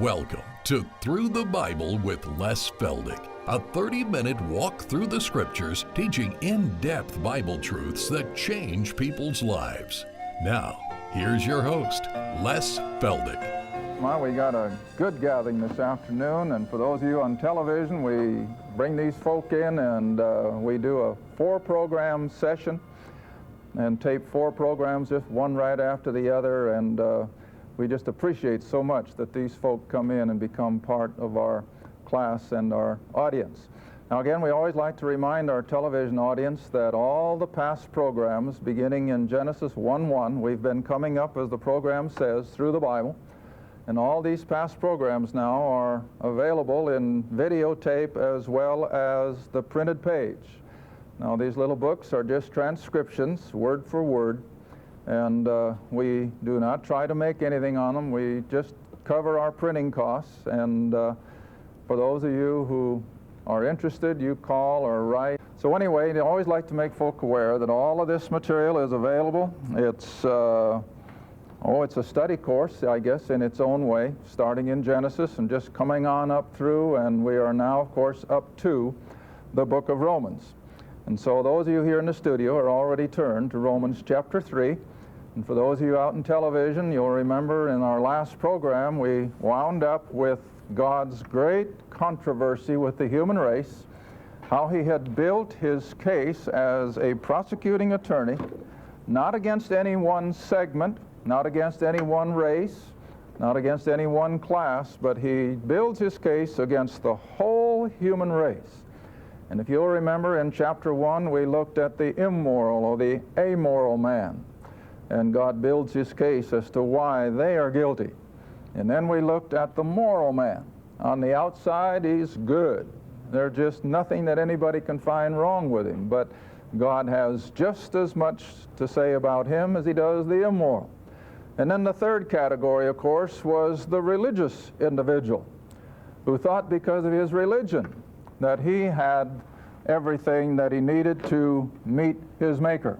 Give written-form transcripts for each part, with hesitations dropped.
Welcome to Through the Bible with Les Feldick, a 30-minute walk through the Scriptures teaching in-depth Bible truths that change people's lives. Now, here's your host, Les Feldick. Well, we got a good gathering this afternoon, and for those of you on television, we bring these folk in and we do a 4-program session and tape 4 programs, just one right after the other, and we just appreciate so much that these folk come in and become part of our class and our audience. Now again, we always like to remind our television audience that all the past programs, beginning in Genesis 1:1, we've been coming up, as the program says, through the Bible. And all these past programs now are available in videotape as well as the printed page. Now these little books are just transcriptions, word for word, and we do not try to make anything on them. We just cover our printing costs, and for those of you who are interested, you call or write. So anyway, I always like to make folk aware that all of this material is available. It's it's a study course, I guess, in its own way, starting in Genesis and just coming on up through, and we are now, of course, up to the book of Romans. And so those of you here in the studio are already turned to Romans chapter 3. And for those of you out in television, you'll remember in our last program we wound up with God's great controversy with the human race, how he had built his case as a prosecuting attorney, not against any one segment, not against any one race, not against any one class, but he builds his case against the whole human race. And if you'll remember, in chapter 1, we looked at the immoral or the amoral man. And God builds his case as to why they are guilty. And then we looked at the moral man. On the outside, he's good. There's just nothing that anybody can find wrong with him. But God has just as much to say about him as he does the immoral. And then the third category, of course, was the religious individual, who thought because of his religion that he had everything that he needed to meet his Maker.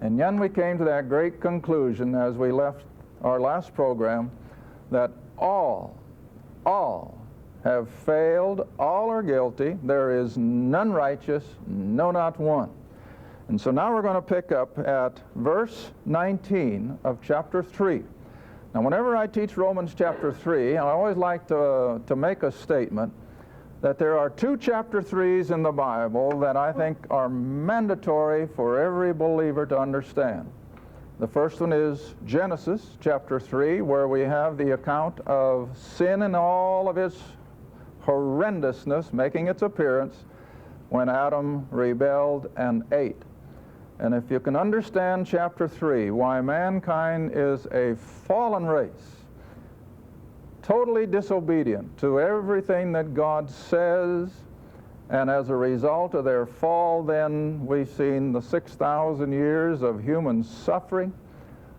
And then we came to that great conclusion as we left our last program, that all have failed, all are guilty, there is none righteous, no, not one. And so now we're going to pick up at verse 19 of chapter 3. Now whenever I teach Romans chapter 3, I always like to make a statement that there are 2 chapter 3s in the Bible that I think are mandatory for every believer to understand. The first one is Genesis chapter 3, where we have the account of sin and all of its horrendousness making its appearance when Adam rebelled and ate. And if you can understand chapter 3, why mankind is a fallen race, totally disobedient to everything that God says, and as a result of their fall, then we've seen the 6,000 years of human suffering,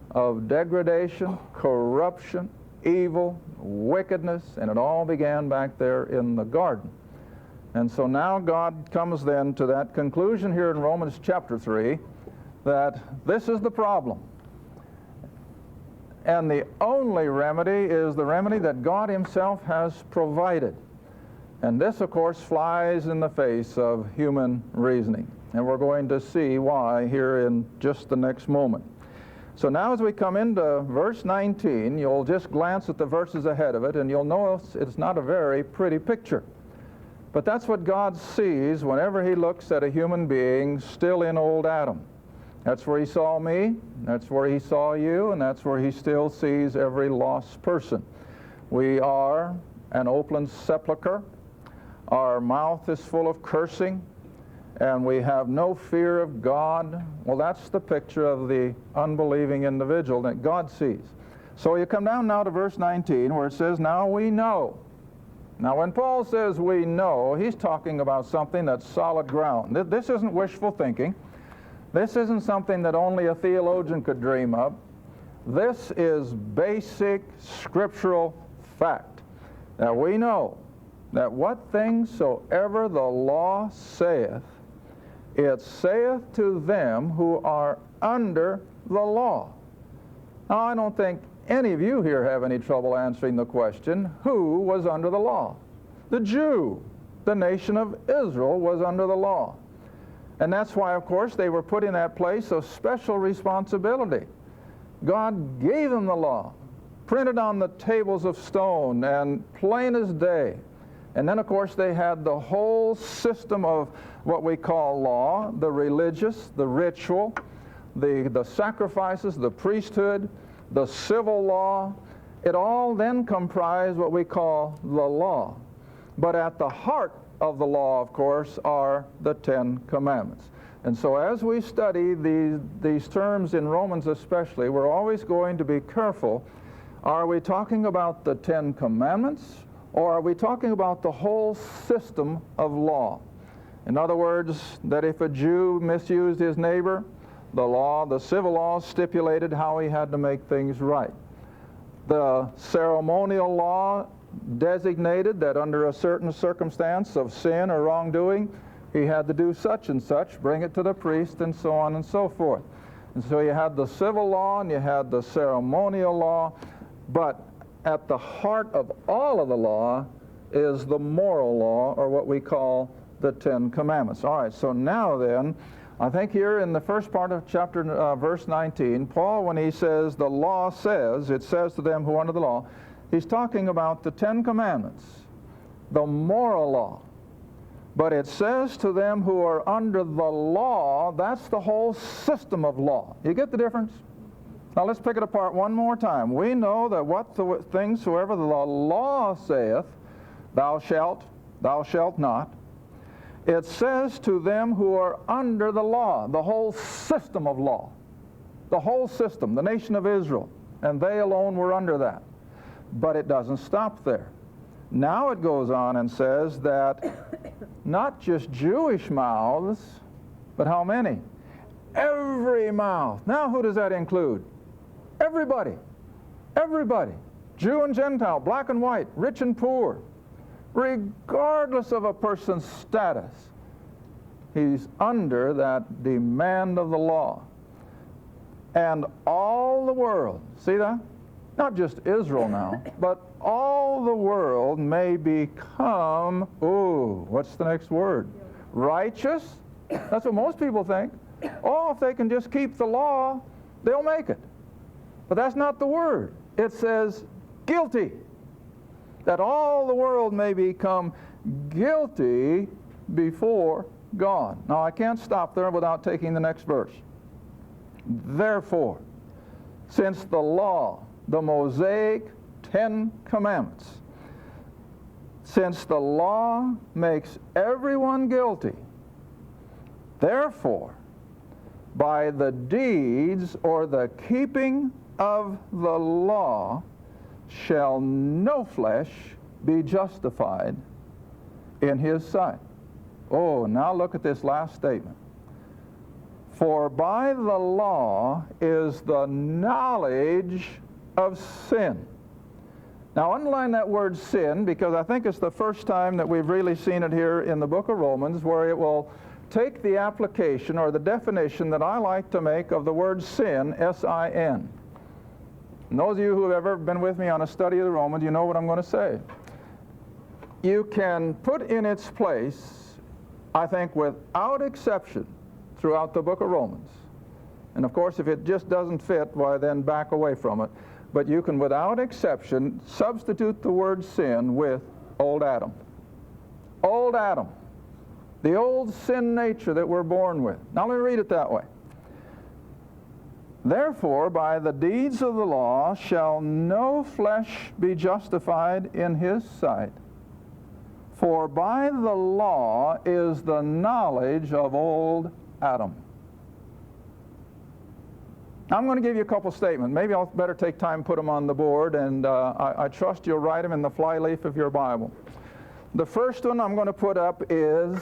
of degradation, corruption, evil, wickedness, and it all began back there in the garden. And so now God comes then to that conclusion here in Romans chapter 3 that this is the problem. And the only remedy is the remedy that God himself has provided. And this, of course, flies in the face of human reasoning. And we're going to see why here in just the next moment. So now as we come into verse 19, you'll just glance at the verses ahead of it, and you'll notice it's not a very pretty picture. But that's what God sees whenever he looks at a human being still in old Adam. That's where he saw me, that's where he saw you, and that's where he still sees every lost person. We are an open sepulcher. Our mouth is full of cursing, and we have no fear of God. Well, that's the picture of the unbelieving individual that God sees. So you come down now to verse 19 where it says, now we know. Now when Paul says we know, he's talking about something that's solid ground. This isn't wishful thinking. This isn't something that only a theologian could dream up. This is basic scriptural fact, that we know that what things soever the law saith, it saith to them who are under the law. Now, I don't think any of you here have any trouble answering the question, who was under the law? The Jew. The nation of Israel was under the law. And that's why, of course, they were put in that place of special responsibility. God gave them the law, printed on the tables of stone and plain as day. And then, of course, they had the whole system of what we call law, the religious, the ritual, the sacrifices, the priesthood, the civil law. It all then comprised what we call the law. But at the heart of the law, of course, are the Ten Commandments. And so as we study these terms in Romans especially, we're always going to be careful. Are we talking about the Ten Commandments, or are we talking about the whole system of law? In other words, that if a Jew misused his neighbor, the law, the civil law stipulated how he had to make things right. The ceremonial law designated that under a certain circumstance of sin or wrongdoing, he had to do such and such, bring it to the priest, and so on and so forth. And so you had the civil law and you had the ceremonial law, but at the heart of all of the law is the moral law, or what we call the Ten Commandments. All right, so now then, I think here in the first part of chapter verse 19, Paul, when he says the law says, it says to them who are under the law, he's talking about the Ten Commandments, the moral law. But it says to them who are under the law, that's the whole system of law. You get the difference? Now let's pick it apart one more time. We know that what the things soever the law saith, thou shalt not. It says to them who are under the law, the whole system of law, the whole system, the nation of Israel, and they alone were under that. But it doesn't stop there. Now it goes on and says that not just Jewish mouths, but how many? Every mouth. Now who does that include? Everybody. Everybody. Jew and Gentile, black and white, rich and poor. Regardless of a person's status, he's under that demand of the law. And all the world, see that? Not just Israel now, but all the world may become, what's the next word? Righteous? That's what most people think. Oh, if they can just keep the law, they'll make it. But that's not the word. It says guilty. That all the world may become guilty before God. Now, I can't stop there without taking the next verse. Therefore, since the law, the Mosaic 10 Commandments, since the law makes everyone guilty, therefore, by the deeds or the keeping of the law, shall no flesh be justified in his sight. Oh, now look at this last statement. For by the law is the knowledge of sin. Now underline that word sin, because I think it's the first time that we've really seen it here in the book of Romans, where it will take the application or the definition that I like to make of the word sin, S-I-N. And those of you who have ever been with me on a study of the Romans, you know what I'm going to say. You can put in its place, I think without exception, throughout the book of Romans. And of course, if it just doesn't fit, why then back away from it. But you can, without exception, substitute the word sin with old Adam. Old Adam. The old sin nature that we're born with. Now let me read it that way. Therefore, by the deeds of the law shall no flesh be justified in his sight. For by the law is the knowledge of old Adam. I'm going to give you a couple statements. Maybe I'll better take time and put them on the board, and I trust you'll write them in the flyleaf of your Bible. The first one I'm going to put up is,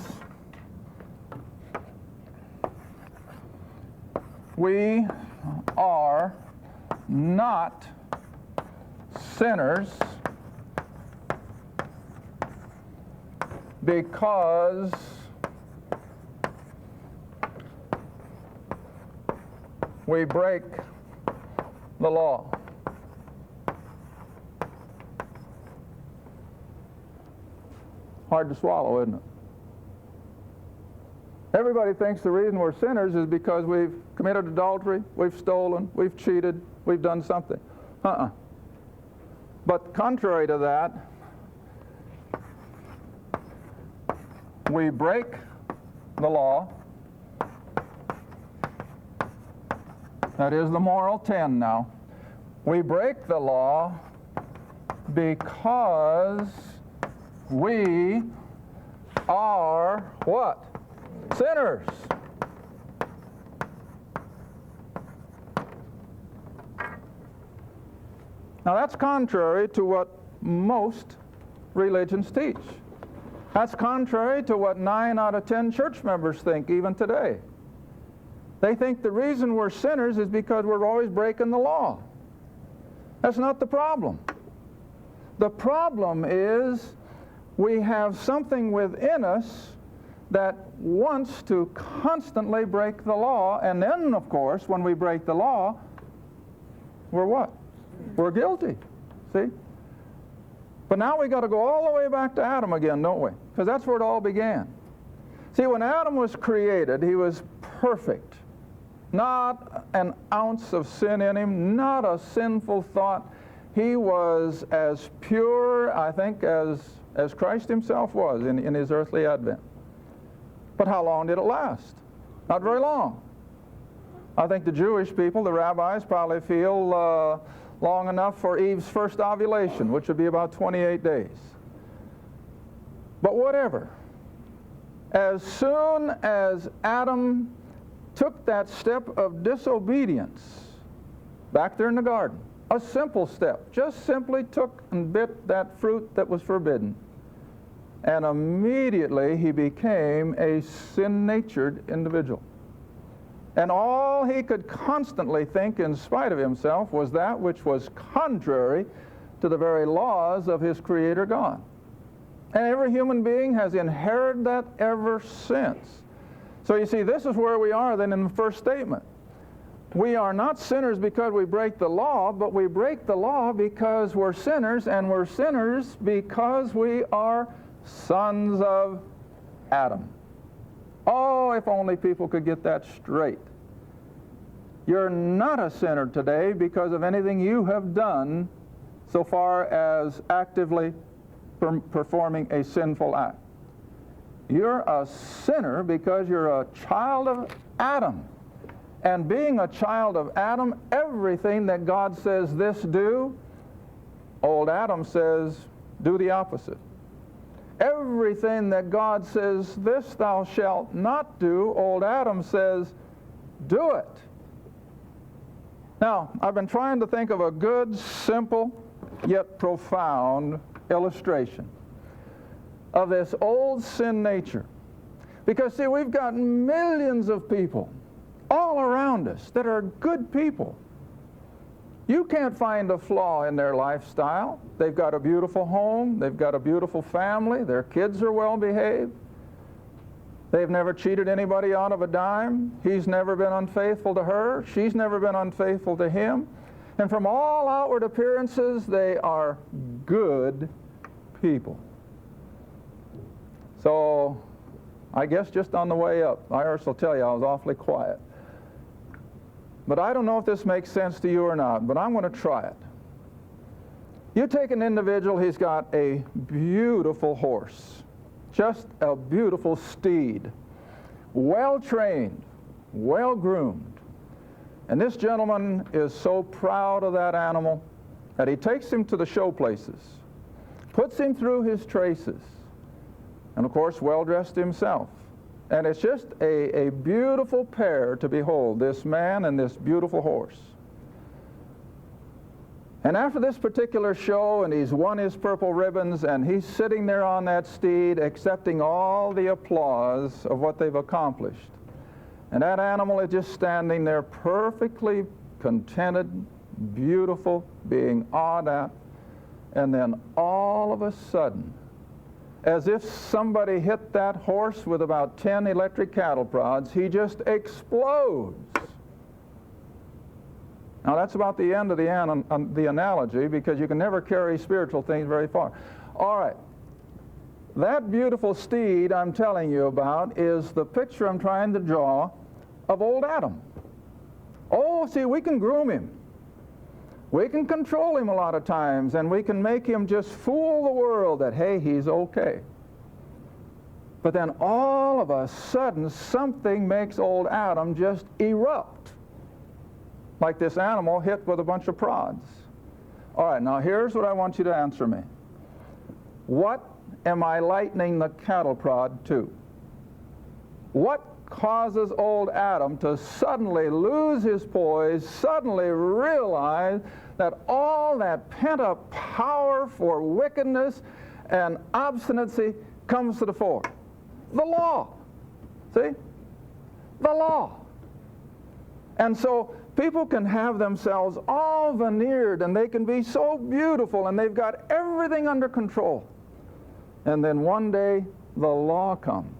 we are not sinners because we break the law. Hard to swallow, isn't it? Everybody thinks the reason we're sinners is because we've committed adultery, we've stolen, we've cheated, we've done something. But contrary to that, we break the law. That is the moral 10 now. We break the law because we are what? Sinners. Now that's contrary to what most religions teach. That's contrary to what 9 out of 10 church members think even today. They think the reason we're sinners is because we're always breaking the law. That's not the problem. The problem is we have something within us that wants to constantly break the law, and then, of course, when we break the law, we're what? We're guilty, see? But now we got to go all the way back to Adam again, don't we? Because that's where it all began. See, when Adam was created, he was perfect. Not an ounce of sin in him, not a sinful thought. He was as pure, I think, as Christ himself was in his earthly advent. But how long did it last? Not very long. I think the Jewish people, the rabbis, probably feel long enough for Eve's first ovulation, which would be about 28 days. But whatever. As soon as Adam took that step of disobedience back there in the garden, a simple step, just simply took and bit that fruit that was forbidden, and immediately he became a sin-natured individual. And all he could constantly think in spite of himself was that which was contrary to the very laws of his Creator God. And every human being has inherited that ever since. So you see, this is where we are then in the first statement. We are not sinners because we break the law, but we break the law because we're sinners, and we're sinners because we are sons of Adam. Oh, if only people could get that straight. You're not a sinner today because of anything you have done so far as actively performing a sinful act. You're a sinner because you're a child of Adam. And being a child of Adam, everything that God says this do, old Adam says do the opposite. Everything that God says this thou shalt not do, old Adam says do it. Now, I've been trying to think of a good, simple, yet profound illustration of this old sin nature. Because, see, we've got millions of people all around us that are good people. You can't find a flaw in their lifestyle. They've got a beautiful home. They've got a beautiful family. Their kids are well behaved. They've never cheated anybody out of a dime. He's never been unfaithful to her. She's never been unfaithful to him. And from all outward appearances, they are good people. So I guess just on the way up, Iris will tell you I was awfully quiet. But I don't know if this makes sense to you or not, but I'm going to try it. You take an individual, he's got a beautiful horse, just a beautiful steed, well-trained, well-groomed. And this gentleman is so proud of that animal that he takes him to the show places, puts him through his traces, and of course well-dressed himself. And it's just a beautiful pair to behold, this man and this beautiful horse. And after this particular show, and he's won his purple ribbons, and he's sitting there on that steed accepting all the applause of what they've accomplished. And that animal is just standing there perfectly contented, beautiful, being awed at. And then all of a sudden, as if somebody hit that horse with about 10 electric cattle prods, he just explodes. Now that's about the end of the analogy, because you can never carry spiritual things very far. All right. That beautiful steed I'm telling you about is the picture I'm trying to draw of old Adam. Oh, see, we can groom him. We can control him a lot of times, and we can make him just fool the world that, hey, he's okay. But then all of a sudden, something makes old Adam just erupt, like this animal hit with a bunch of prods. All right, now here's what I want you to answer me. What am I lightening the cattle prod to? What causes old Adam to suddenly lose his poise, suddenly realize that all that pent-up power for wickedness and obstinacy comes to the fore? The law. See? The law. And so people can have themselves all veneered, and they can be so beautiful, and they've got everything under control. And then one day, the law comes.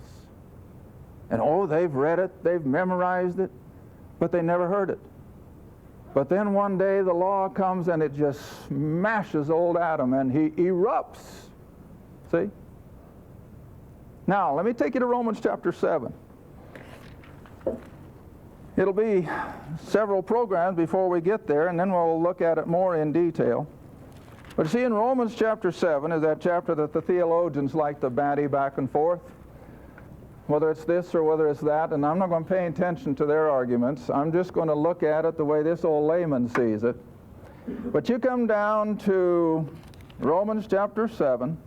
And oh, they've read it, they've memorized it, but they never heard it. But then one day the law comes and it just smashes old Adam and he erupts. See? Now, let me take you to Romans chapter 7. It'll be several programs before we get there, and then we'll look at it more in detail. But see, in Romans chapter 7 is that chapter that the theologians like to bandy back and forth, whether it's this or whether it's that, and I'm not going to pay attention to their arguments. I'm just going to look at it the way this old layman sees it. But you come down to Romans chapter 7,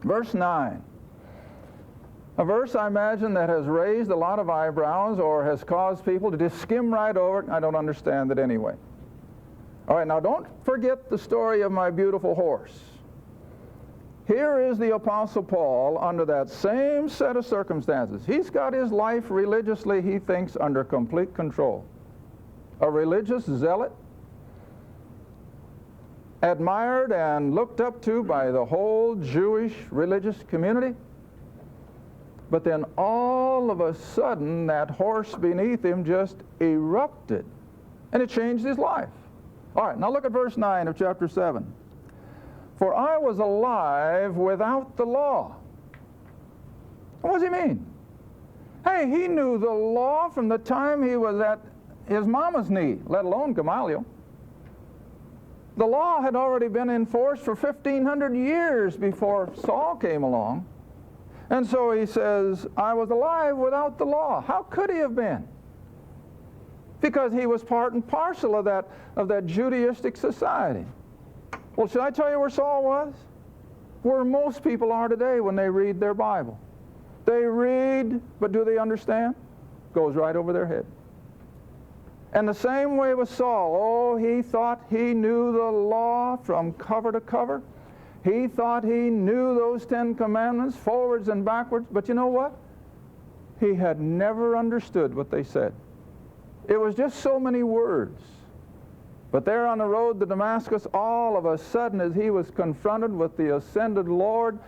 verse 9. A verse, I imagine, that has raised a lot of eyebrows or has caused people to just skim right over it. I don't understand it anyway. All right, now don't forget the story of my beautiful horse. Here is the Apostle Paul under that same set of circumstances. He's got his life religiously, he thinks, under complete control. A religious zealot, admired and looked up to by the whole Jewish religious community. But then all of a sudden, that horse beneath him just erupted, and it changed his life. All right, now look at verse 9 of chapter 7. For I was alive without the law. What does he mean? Hey, he knew the law from the time he was at his mama's knee, let alone Gamaliel. The law had already been in force for 1,500 years before Saul came along. And so he says, I was alive without the law. How could he have been? Because he was part and parcel of that Judaistic society. Well, should I tell you where Saul was? Where most people are today when they read their Bible. They read, but do they understand? Goes right over their head. And the same way with Saul. Oh, he thought he knew the law from cover to cover. He thought he knew those 10 commandments forwards and backwards. But you know what? He had never understood what they said. It was just so many words. But there on the road to Damascus, all of a sudden, as he was confronted with the ascended Lord,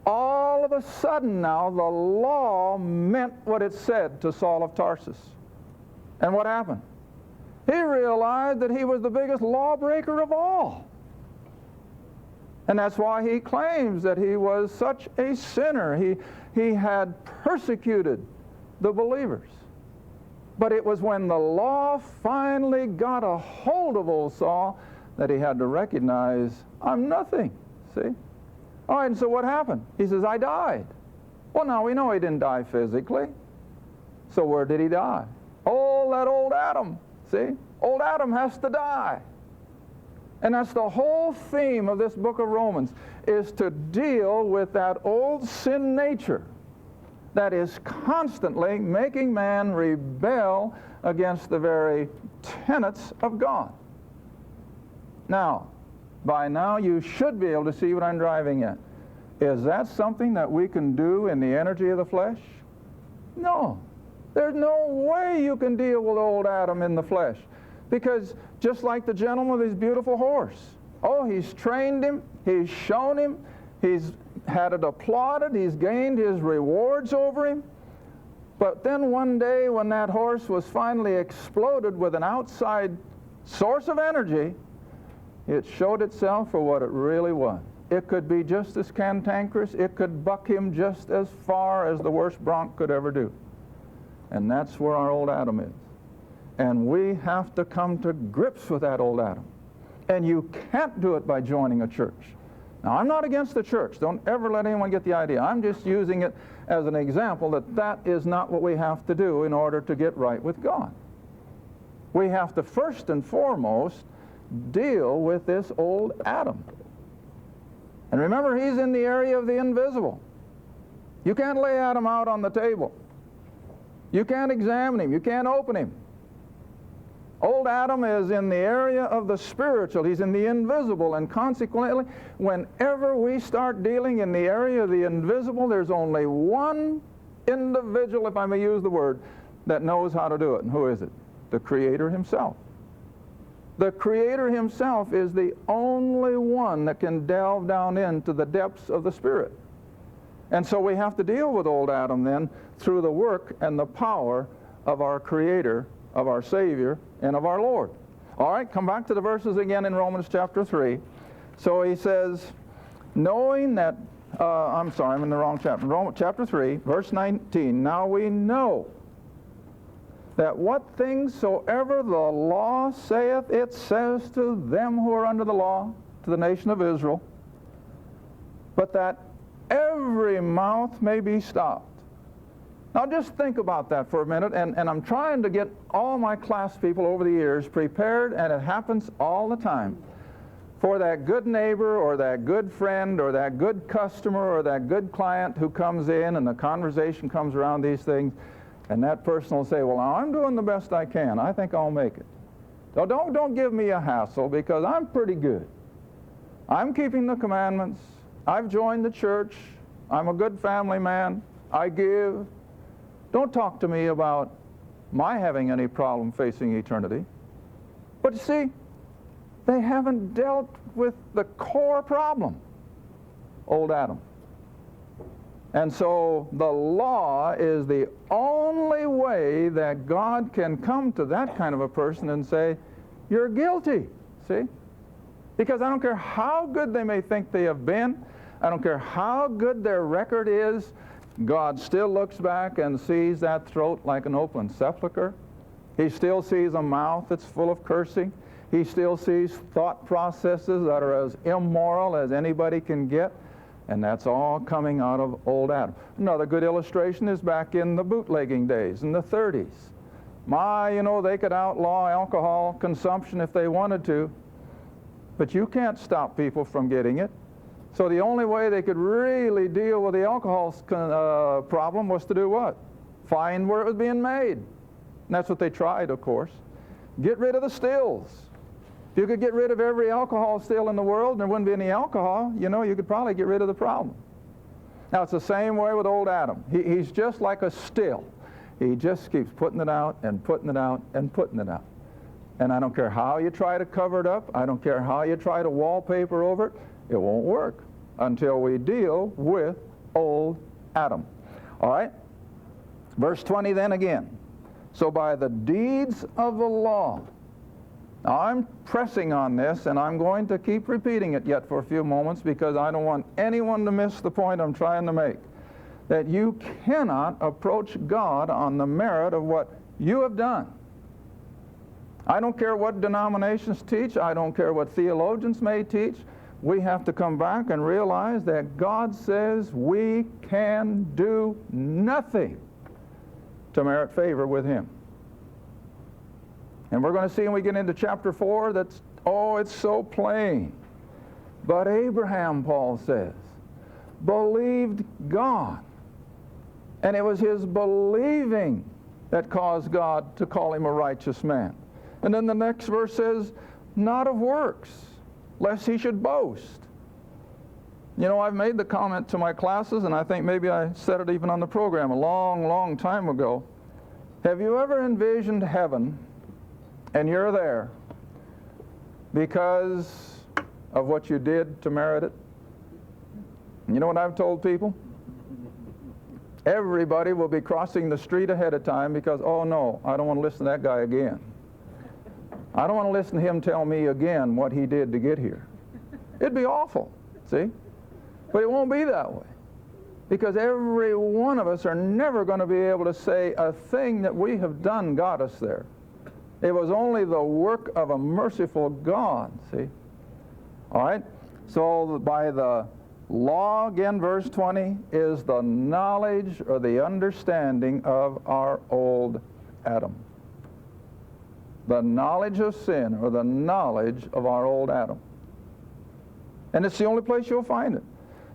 all of a sudden now, the law meant what it said to Saul of Tarsus. And what happened? He realized that he was the biggest lawbreaker of all. And that's why he claims that he was such a sinner. He had persecuted the believers. But it was when the law finally got a hold of old Saul that he had to recognize, I'm nothing, see? All right, and so what happened? He says, I died. Well, now we know he didn't die physically. So where did he die? Oh, that old Adam, see? Old Adam has to die. And that's the whole theme of this book of Romans, is to deal with that old sin nature that is constantly making man rebel against the very tenets of God. Now, by now you should be able to see what I'm driving at. Is that something that we can do in the energy of the flesh? No. There's no way you can deal with old Adam in the flesh. Because just like the gentleman with his beautiful horse, oh, he's trained him, he's shown him, he's had it applauded, he's gained his rewards over him. But then one day when that horse was finally exploded with an outside source of energy, it showed itself for what it really was. it could be just as cantankerous. It could buck him just as far as the worst bronc could ever do. And that's where our old Adam is. And we have to come to grips with that old Adam. And you can't do it by joining a church. Now, I'm not against the church. Don't ever let anyone get the idea. I'm just using it as an example that that is not what we have to do in order to get right with God. We have to first and foremost deal with this old Adam. And remember, he's in the area of the invisible. You can't lay Adam out on the table. You can't examine him. You can't open him. Old Adam is in the area of the spiritual. He's in the invisible. And consequently, whenever we start dealing in the area of the invisible, there's only one individual, if I may use the word, that knows how to do it. And who is it? The Creator himself. The Creator himself is the only one that can delve down into the depths of the Spirit. And so we have to deal with old Adam then through the work and the power of our Creator, of our Savior, and of our Lord. All right, come back to the verses again in Romans chapter 3. So he says, knowing that, I'm in the wrong chapter. Romans chapter 3, verse 19. Now we know that what things soever the law saith, it says to them who are under the law, to the nation of Israel, but that every mouth may be stopped. Now just think about that for a minute, and I'm trying to get all my class people over the years prepared, and it happens all the time, for that good neighbor or that good friend or that good customer or that good client who comes in and the conversation comes around these things, and that person will say, well, now I'm doing the best I can. I think I'll make it. So don't give me a hassle, because I'm pretty good. I'm keeping the commandments. I've joined the church. I'm a good family man. I give. Don't talk to me about my having any problem facing eternity. But you see, they haven't dealt with the core problem, old Adam. And so the law is the only way that God can come to that kind of a person and say, you're guilty, see? Because I don't care how good they may think they have been, I don't care how good their record is, God still looks back and sees that throat like an open sepulcher. He still sees a mouth that's full of cursing. He still sees thought processes that are as immoral as anybody can get. And that's all coming out of old Adam. Another good illustration is back in the bootlegging days, in the 30s. They could outlaw alcohol consumption if they wanted to, but you can't stop people from getting it. So the only way they could really deal with the alcohol problem was to do what? Find where it was being made. And that's what they tried, of course. Get rid of the stills. If you could get rid of every alcohol still in the world and there wouldn't be any alcohol, you could probably get rid of the problem. Now, it's the same way with old Adam. He's just like a still. He just keeps putting it out and putting it out and putting it out. And I don't care how you try to cover it up. I don't care how you try to wallpaper over it. It won't work until we deal with old Adam. All right? Verse 20 then again. So by the deeds of the law. Now I'm pressing on this, and I'm going to keep repeating it yet for a few moments, because I don't want anyone to miss the point I'm trying to make. That you cannot approach God on the merit of what you have done. I don't care what denominations teach. I don't care what theologians may teach. We have to come back and realize that God says we can do nothing to merit favor with Him. And we're going to see when we get into chapter 4 that's, it's so plain. But Abraham, Paul says, believed God. And it was his believing that caused God to call him a righteous man. And then the next verse says, not of works, lest he should boast. I've made the comment to my classes, and I think maybe I said it even on the program a long, long time ago. Have you ever envisioned heaven, and you're there because of what you did to merit it? You know what I've told people? Everybody will be crossing the street ahead of time because, oh no, I don't want to listen to that guy again. I don't want to listen to him tell me again what he did to get here. It'd be awful. See? But it won't be that way. Because every one of us are never going to be able to say a thing that we have done got us there. It was only the work of a merciful God, see? All right? So by the law, again, verse 20, is the knowledge or the understanding of our old Adam. The knowledge of sin or the knowledge of our old Adam. And it's the only place you'll find it.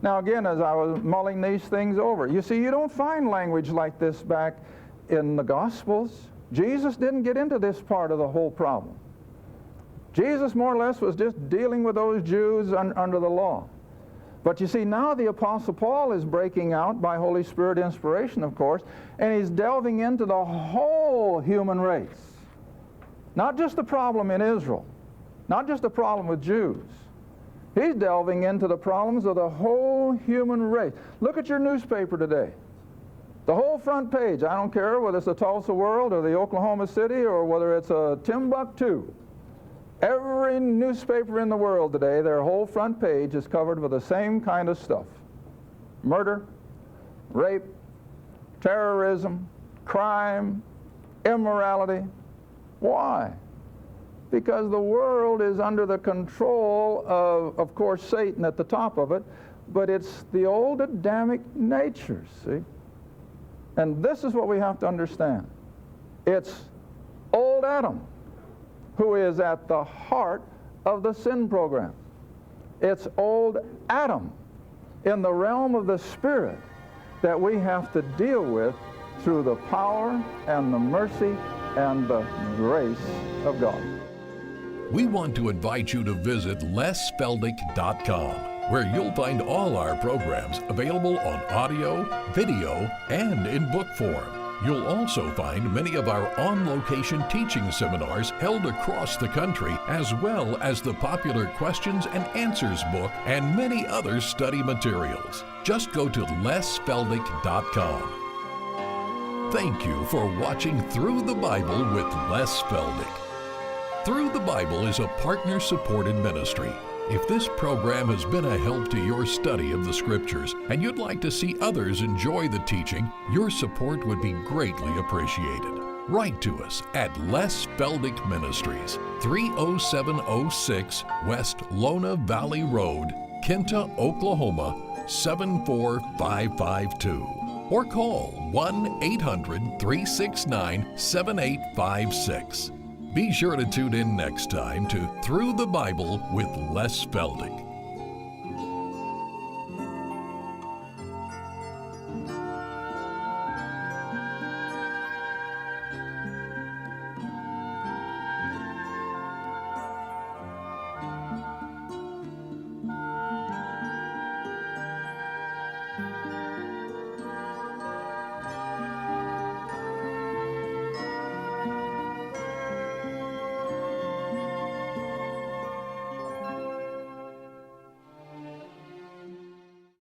Now again, as I was mulling these things over, you see, you don't find language like this back in the Gospels. Jesus didn't get into this part of the whole problem. Jesus more or less was just dealing with those Jews under the law. But you see, now the Apostle Paul is breaking out by Holy Spirit inspiration, of course, and he's delving into the whole human race. Not just the problem in Israel, not just the problem with Jews. He's delving into the problems of the whole human race. Look at your newspaper today. The whole front page, I don't care whether it's the Tulsa World or the Oklahoma City or whether it's a Timbuktu. Every newspaper in the world today, their whole front page is covered with the same kind of stuff. Murder, rape, terrorism, crime, immorality. Why? Because the world is under the control of course, Satan at the top of it, but it's the old Adamic nature, see? And this is what we have to understand. It's old Adam who is at the heart of the sin program. It's old Adam in the realm of the Spirit that we have to deal with through the power and the mercy and the grace of God. We want to invite you to visit lesfeldick.com, where you'll find all our programs available on audio, video, and in book form. You'll also find many of our on-location teaching seminars held across the country, as well as the popular questions and answers book and many other study materials. Just go to lesfeldick.com. Thank you for watching Through the Bible with Les Feldick. Through the Bible is a partner-supported ministry. If this program has been a help to your study of the Scriptures and you'd like to see others enjoy the teaching, your support would be greatly appreciated. Write to us at Les Feldick Ministries, 30706 West Lona Valley Road, Kinta, Oklahoma, 74552. Or call 1-800-369-7856. Be sure to tune in next time to Through the Bible with Les Feldick.